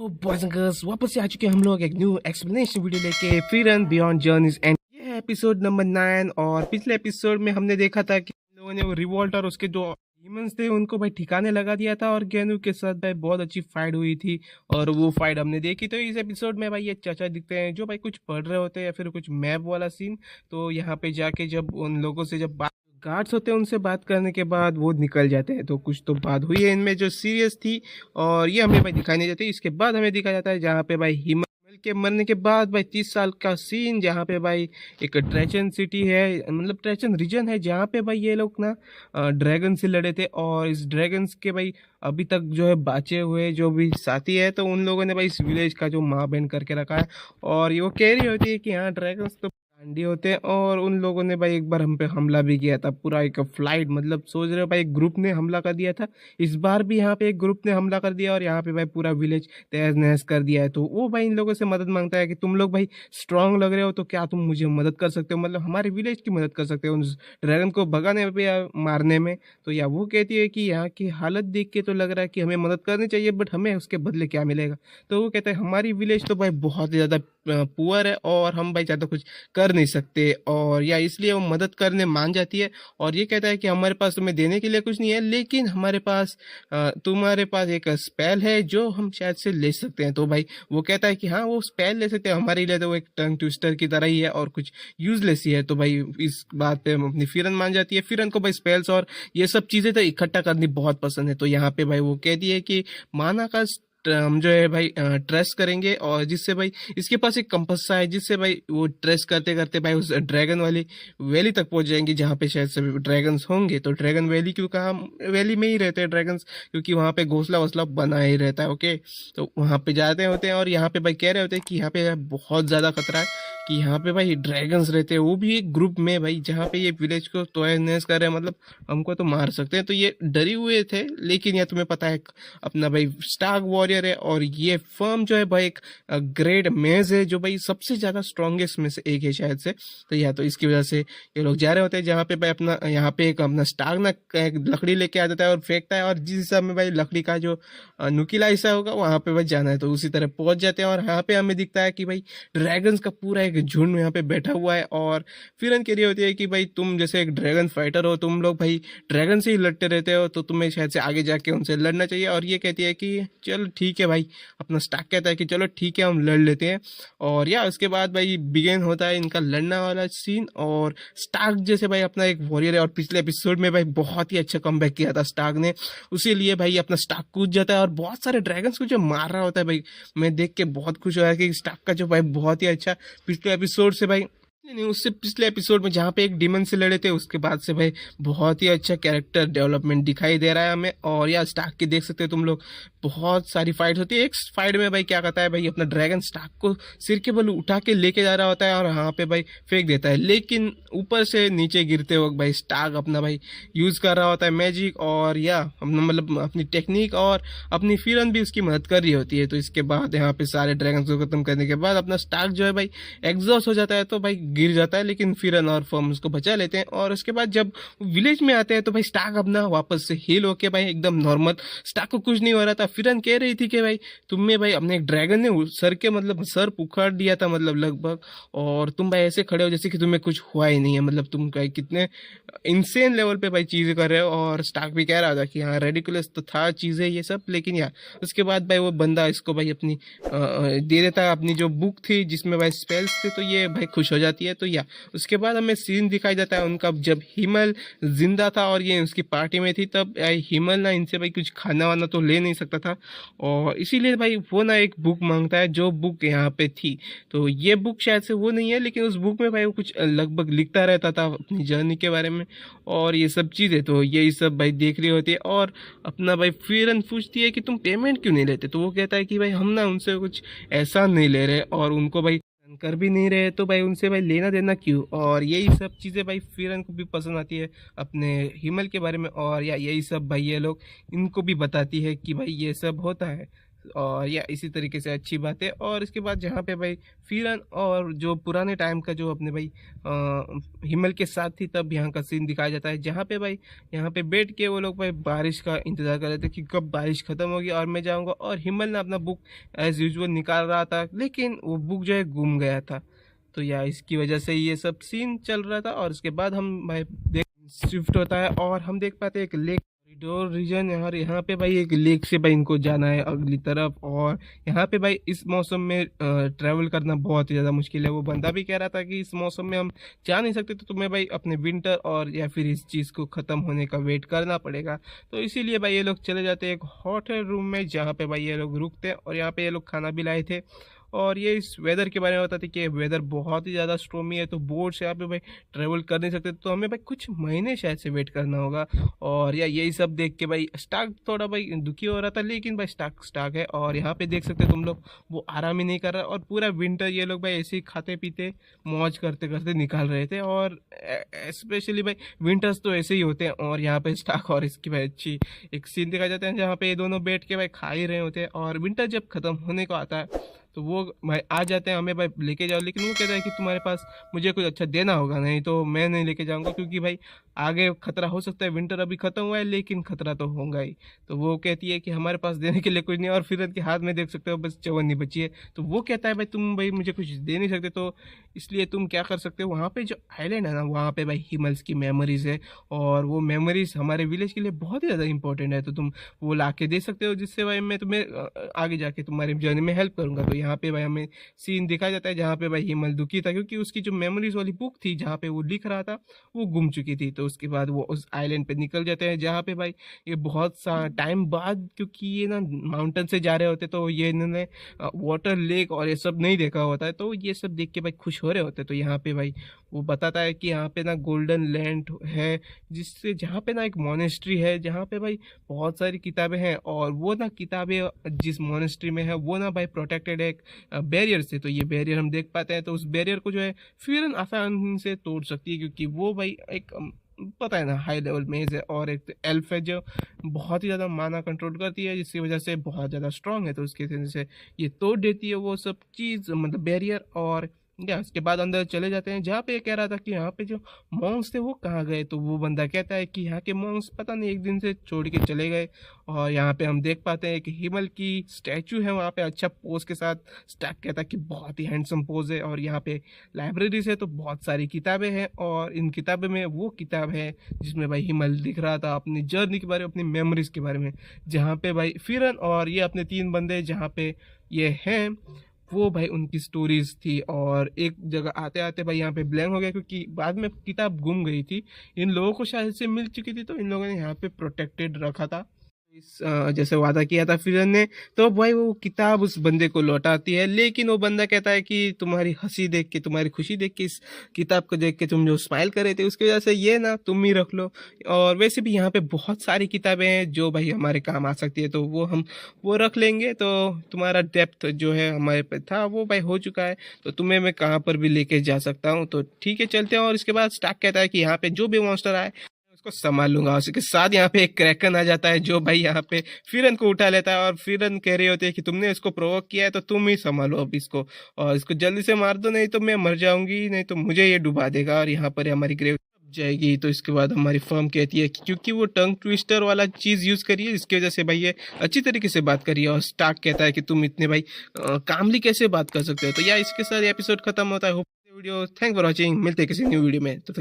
तो boys and girls वापस से आ चुके हैं हम लोग एक न्यू एक्सप्लेनेशन वीडियो लेके free run beyond journeys. And ये है एपिसोड नंबर 9। और पिछले एपिसोड में हमने देखा था कि हम लोगों ने वो रिवॉल्ट और उसके जो ह्यूमंस थे उनको भाई ठिकाने लगा दिया था और गेनू के साथ भाई बहुत अच्छी फाइट हुई थी और वो फाइट हमने देखी। तो इस एपिसोड में भाई ये चाचा दिखते हैं जो भाई कुछ पढ़ रहे होते हैं या फिर कुछ मैप वाला सीन। तो यहाँ पे जाके जब उन लोगों से जब गार्ड्स होते हैं उनसे बात करने के बाद वो निकल जाते हैं। तो कुछ तो बात हुई है इनमें जो सीरियस थी और ये हमें भाई दिखाई नहीं जाती। इसके बाद हमें दिखाया जाता है जहाँ पे भाई हिमल के मरने के बाद भाई 30 साल का सीन, जहाँ पे भाई एक ट्रेचन सिटी है, मतलब ट्रेचन रीजन है जहाँ पे भाई ये लोग ना ड्रैगन से लड़े थे। और इस ड्रैगन्स के भाई अभी तक जो है बाचे हुए जो भी साथी है तो उन लोगों ने भाई इस विलेज का जो माँ बहन करके रखा है। और ये वो कह रही होती है कि हाँ ड्रैगन्स तो आंधी होते हैं। और उन लोगों ने भाई एक बार हम पे हमला भी किया था, पूरा एक फ्लाइट, मतलब सोच रहे हो भाई एक ग्रुप ने हमला कर दिया था। इस बार भी यहाँ पे एक ग्रुप ने हमला कर दिया और यहाँ पे भाई पूरा विलेज तहस नहस कर दिया है। तो वो भाई इन लोगों से मदद मांगता है कि तुम लोग भाई स्ट्रांग लग रहे हो तो क्या तुम मुझे मदद कर सकते हो, मतलब हमारे विलेज की मदद कर सकते हो उस ड्रैगन को भगाने पे या मारने में। तो या वो कहती है कि यहाँ की हालत देख के तो लग रहा है कि हमें मदद करनी चाहिए बट हमें उसके बदले क्या मिलेगा। तो वो कहता है हमारी विलेज तो भाई बहुत ही ज़्यादा पुअर है और हम भाई ज़्यादा कुछ कर नहीं सकते। और या इसलिए वो मदद करने मान जाती है और ये कहता है कि हमारे पास तुम्हें देने के लिए कुछ नहीं है लेकिन हमारे पास तुम्हारे पास एक स्पेल है जो हम शायद से ले सकते हैं। तो भाई वो कहता है कि हाँ वो स्पेल ले सकते हैं, हमारे लिए तो वो एक टंग ट्विस्टर की तरह ही है और कुछ यूजलेस ही है। तो भाई इस बात पे अपनी फिरन मान जाती है। फिरन को भाई स्पेल्स और ये सब चीजें तो इकट्ठा करनी बहुत पसंद है। तो यहाँ पे भाई वो कहती है कि माना का हम जो है भाई ट्रेस करेंगे और जिससे भाई इसके पास एक कंपस सा है जिससे भाई वो ट्रेस करते करते भाई उस ड्रैगन वाली वैली तक पहुंच जाएंगे जहाँ पे शायद से ड्रैगन्स होंगे। तो ड्रैगन वैली क्यों कहा, वैली में ही रहते हैं ड्रैगन्स क्योंकि वहाँ पे घोंसला वोसला बना ही रहता है। ओके, तो वहाँ पे जाते होते हैं और यहाँ पे भाई कह रहे होते हैं कि यहाँ पे बहुत ज्यादा खतरा है कि यहाँ पे भाई ड्रैगन्स रहते हैं, वो भी एक ग्रुप में भाई जहाँ पे ये विलेज को तोड़नेस कर रहे हैं, मतलब हमको तो मार सकते हैं। तो ये डरे हुए थे लेकिन यह तुम्हें पता है अपना भाई स्टार्क वॉरियर है और ये फर्म जो है भाई एक ग्रेट मेज है जो भाई सबसे ज्यादा स्ट्रॉन्गेस्ट में से एक है शायद से। तो या तो इसकी वजह से ये लोग जा रहे होते हैं जहाँ पे भाई अपना यहाँ पे एक अपना स्टार्क ना एक लकड़ी लेके आ जाता है और फेंकता है और जिस हिसाब में भाई लकड़ी का जो नुकीला हिस्सा होगा वहां पे भाई जाना है तो उसी तरह पहुंच जाते हैं। और यहाँ पे हमें दिखता है कि भाई ड्रैगन्स का पूरा एक झुंड यहाँ पे बैठा हुआ है और फिर कह रही होती है कि भाई तुम जैसे एक ड्रैगन फाइटर हो, तुम लोग भाई ड्रैगन से ही लड़ते रहते हो तो तुम्हें शायद से आगे जाके उनसे लड़ना चाहिए। और ये कहती है कि चलो ठीक है भाई, अपना स्टार्क कहता है कि चलो ठीक है हम लड़ लेते हैं। और या उसके बाद भाई बिगेन होता है इनका लड़ना वाला सीन। और स्टार्क जैसे भाई अपना एक वॉरियर है और पिछले एपिसोड में भाई बहुत ही अच्छा कमबैक किया था स्टार्क ने, उसी लिए भाई अपना स्टार्क कूद जाता है और बहुत सारे ड्रैगन्स को जो मार रहा होता है भाई मैं देख के बहुत खुश हुआ कि स्टार्क का जो भाई बहुत ही अच्छा पिछले एपिसोड से भाई नहीं उससे पिछले एपिसोड में जहाँ पे एक डीमन से लड़े थे उसके बाद से भाई बहुत ही अच्छा कैरेक्टर डेवलपमेंट दिखाई दे रहा है हमें। और या स्टार्क की देख सकते हो तुम लोग बहुत सारी फाइट होती है। एक फाइट में भाई क्या करता है भाई अपना ड्रैगन स्टार्क को सिर के बल उठा के लेके जा रहा होता है और यहाँ पे भाई फेंक देता है लेकिन ऊपर से नीचे गिरते वक्त भाई स्टार्क अपना भाई यूज कर रहा होता है मैजिक और या अपना मतलब अपनी टेक्निक और अपनी फिरन भी उसकी मदद कर रही होती है। तो इसके बाद यहाँ पे सारे ड्रैगन को खत्म करने के बाद अपना स्टार्क जो है भाई एग्जॉस्ट हो जाता है तो भाई गिर जाता है लेकिन फिरन और फर्म उसको बचा लेते हैं। और उसके बाद जब विलेज में आते हैं तो भाई स्टार्क अपना वापस से हील होके भाई एकदम नॉर्मल, स्टार्क को कुछ नहीं हो रहा था। फिरन कह रही थी कि भाई तुम्हें भाई अपने एक ड्रैगन ने सर के मतलब सर उखाड़ दिया था मतलब लगभग, और तुम भाई ऐसे खड़े हो जैसे कि तुम्हें कुछ हुआ ही नहीं है, मतलब तुम भाई कितने इंसेन लेवल पे भाई चीजें कर रहे हो। और स्टार्क भी कह रहा था कि हाँ रेडिकुलस तो था चीजें ये सब लेकिन यार उसके बाद भाई वो बंदा इसको भाई अपनी दे देता है अपनी जो बुक थी जिसमें भाई स्पेल्स थे तो ये भाई खुश हो जाती है। तो या उसके बाद हमें सीन दिखाई जाता है उनका जब हिमल जिंदा था और ये उसकी पार्टी में थी तब हिमल ना इनसे भाई कुछ खाना वाना तो ले नहीं सकता था और इसीलिए भाई वो ना एक बुक मांगता है जो बुक यहाँ पे थी। तो ये बुक शायद से वो नहीं है लेकिन उस बुक में भाई वो कुछ लगभग लिखता रहता था अपनी जर्नी के बारे में और ये सब चीज़ें। तो यही सब भाई देख रही होती है और अपना भाई फिर पूछती है कि तुम पेमेंट क्यों नहीं लेते। तो वो कहता है कि भाई हम ना उनसे कुछ ऐसा नहीं ले रहे और उनको भाई कर भी नहीं रहे तो भाई उनसे भाई लेना देना क्यों। और यही सब चीज़ें भाई फिरन को भी पसंद आती है अपने हिमल के बारे में और या यही सब भाई ये लोग इनको भी बताती है कि भाई ये सब होता है। और या इसी तरीके से अच्छी बात है। और इसके बाद जहाँ पे भाई फिरन और जो पुराने टाइम का जो अपने भाई हिमल के साथ थी, तब यहाँ का सीन दिखाया जाता है, जहाँ पे भाई यहाँ पे बैठ के वो लोग भाई बारिश का इंतजार कर रहे थे कि कब बारिश खत्म होगी और मैं जाऊँगा। और हिमल ने अपना बुक एज यूजुअल निकाल रहा था, लेकिन वो बुक जो है गुम गया था। तो या इसकी वजह से ये सब सीन चल रहा था। और उसके बाद हम भाई देख शिफ्ट होता है और हम देख पाते हैं एक लेक कॉरिडोर रीजन। यहाँ पे भाई एक लेक से भाई इनको जाना है अगली तरफ। और यहाँ पे भाई इस मौसम में ट्रैवल करना बहुत ही ज़्यादा मुश्किल है। वो बंदा भी कह रहा था कि इस मौसम में हम जा नहीं सकते, तो तुम्हें भाई अपने विंटर और या फिर इस चीज़ को ख़त्म होने का वेट करना पड़ेगा। तो इसीलिए भाई ये लोग चले जाते हैं एक होटल रूम में, जहाँ पे भाई ये लोग रुकते हैं। और यहाँ पे ये लोग खाना भी लाए थे। और ये इस वेदर के बारे में बताते कि वेदर बहुत ही ज़्यादा स्ट्रॉमी है, तो बोट से यहाँ पे भाई ट्रेवल कर नहीं सकते, तो हमें भाई कुछ महीने शायद से वेट करना होगा। और या यही सब देख के भाई स्टार्क थोड़ा भाई दुखी हो रहा था, लेकिन भाई स्टार्क स्टार्क है। और यहाँ पे देख सकते हो तुम लोग, वो आराम ही नहीं कर रहा। और पूरा विंटर ये लोग भाई ऐसे ही खाते पीते मौज करते करते निकाल रहे थे। और स्पेशली भाई विंटर्स तो ऐसे ही होते हैं। और यहाँ पे स्टार्क और इसकी भाई अच्छी एक सीन दिखाई जाते हैं, जहाँ पे ये दोनों बैठ के भाई खा ही रहे होते हैं। और विंटर जब खत्म होने को आता है, तो वो भाई आ जाते हैं हमें भाई लेके जाओ, लेकिन वो कहता है कि तुम्हारे पास मुझे कुछ अच्छा देना होगा, नहीं तो मैं नहीं लेके जाऊंगा, क्योंकि भाई आगे खतरा हो सकता है। विंटर अभी खत्म हुआ है, लेकिन खतरा तो होगा ही। तो वो कहती है कि हमारे पास देने के लिए कुछ नहीं है। और फिर के हाथ में देख सकते हो बस चवन्नी बची है। तो वो कहता है भाई तुम भाई मुझे कुछ दे नहीं सकते, तो इसलिए तुम क्या कर सकते हो, वहाँ पे जो आइलैंड है ना, वहाँ पे भाई हिमल्स की मेमोरीज है। और वो मेमोरीज हमारे विलेज के लिए बहुत ही ज़्यादा इंपॉर्टेंट है, तो तुम वो ला के दे सकते हो, जिससे भाई मैं तुम्हें आगे जाके तुम्हारी जर्नी में हेल्प करूंगा। तो यहाँ पे भाई हमें सीन दिखाया जाता है, जहाँ पे भाई हिमल दुखी था, क्योंकि उसकी जो मेमोरीज वाली बुक थी जहाँ पे वो लिख रहा था, वो गुम चुकी थी। तो उसके बाद वो उस आइलैंड पे निकल जाते हैं, जहाँ पे भाई ये बहुत सा टाइम बाद, क्योंकि ये ना माउंटेन से जा रहे होते, तो ये इन्होंने वाटर लेक और ये सब नहीं देखा होता है, तो ये सब देख के भाई खुश हो रहे होते। तो यहाँ पे भाई वो बताता है कि यहाँ पे ना गोल्डन लैंड है, जिससे जहाँ पे ना एक मोनेस्ट्री है, जहाँ पे भाई बहुत सारी किताबें हैं। और वो ना किताबें जिस मोनेस्ट्री में है, वो ना भाई प्रोटेक्टेड है एक बैरियर से। तो ये बैरियर हम देख पाते हैं, तो उस बैरियर को जो है फिर आसानी से तोड़ सकती है, क्योंकि वो भाई एक पता है ना हाई लेवल मेज है। और एक एल्फ है जो बहुत ही ज़्यादा माना कंट्रोल करती है, जिसकी वजह से बहुत ज़्यादा स्ट्रांग है। तो उसकी वजह से ये तोड़ देती है वो सब चीज़, मतलब बैरियर। और या उसके बाद अंदर चले जाते हैं, जहाँ पे ये कह रहा था कि यहाँ पे जो मॉन्क्स थे वो कहाँ गए। तो वो बंदा कहता है कि यहाँ के मॉन्क्स पता नहीं एक दिन से छोड़ के चले गए। और यहाँ पे हम देख पाते हैं कि हिमल की स्टैचू है वहाँ पे, अच्छा पोज के साथ। स्टार्क कहता है कि बहुत ही हैंडसम पोज है। और यहाँ पे लाइब्रेरीज है, तो बहुत सारी किताबें हैं। और इन किताबें में वो किताब है जिसमें भाई हिमल दिख रहा था अपनी जर्नी के बारे में, अपनी मेमोरीज के बारे में, जहाँ पे भाई फिरन और ये अपने 3 बंदे जहाँ पे ये हैं, वो भाई उनकी स्टोरीज थी। और एक जगह आते आते भाई यहाँ पे ब्लैंक हो गया, क्योंकि बाद में किताब गुम गई थी। इन लोगों को शायद से मिल चुकी थी, तो इन लोगों ने यहाँ पे प्रोटेक्टेड रखा था जैसे वादा किया था फिर ने। तो भाई वो किताब उस बंदे को लौटाती है, लेकिन वो बंदा कहता है कि तुम्हारी हंसी देख के, तुम्हारी खुशी देख के, इस किताब को देख के तुम जो स्माइल कर रहे थे, उसकी वजह से ये ना तुम ही रख लो। और वैसे भी यहाँ पे बहुत सारी किताबें हैं जो भाई हमारे काम आ सकती है, तो वो हम वो रख लेंगे। तो तुम्हारा डेप्थ जो है हमारे पे था वो भाई हो चुका है, तो तुम्हें मैं कहाँ पर भी लेके जा सकता हूँ। तो ठीक है चलते हैं। और इसके बाद स्टार्क कहता है कि यहाँ पे जो भी मॉन्स्टर आए उसको संभाल लूंगा। उसके साथ यहाँ पे एक क्रैकन आ जाता है, जो भाई यहाँ पे फिरन को उठा लेता है। और फिरन कह रही होती है कि तुमने इसको प्रोवोक किया है, तो तुम ही संभालो अब इसको, और इसको जल्दी से मार दो, नहीं तो मैं मर जाऊंगी, नहीं तो मुझे ये डुबा देगा। और यहाँ पर हमारी ग्रेव जाएगी। तो इसके बाद हमारी फर्म कहती है कि क्योंकि वो टंग ट्विस्टर वाला चीज यूज करी है, इसकी वजह से भाई ये अच्छी तरीके से बात करी है। और स्टार्क कहता है कि तुम इतने भाई कामली कैसे बात कर सकते हो। तो यार इसके साथ एपिसोड खत्म होता है। वीडियो थैंक फॉर वॉचिंग, मिलते हैं किसी न्यू वीडियो में, तो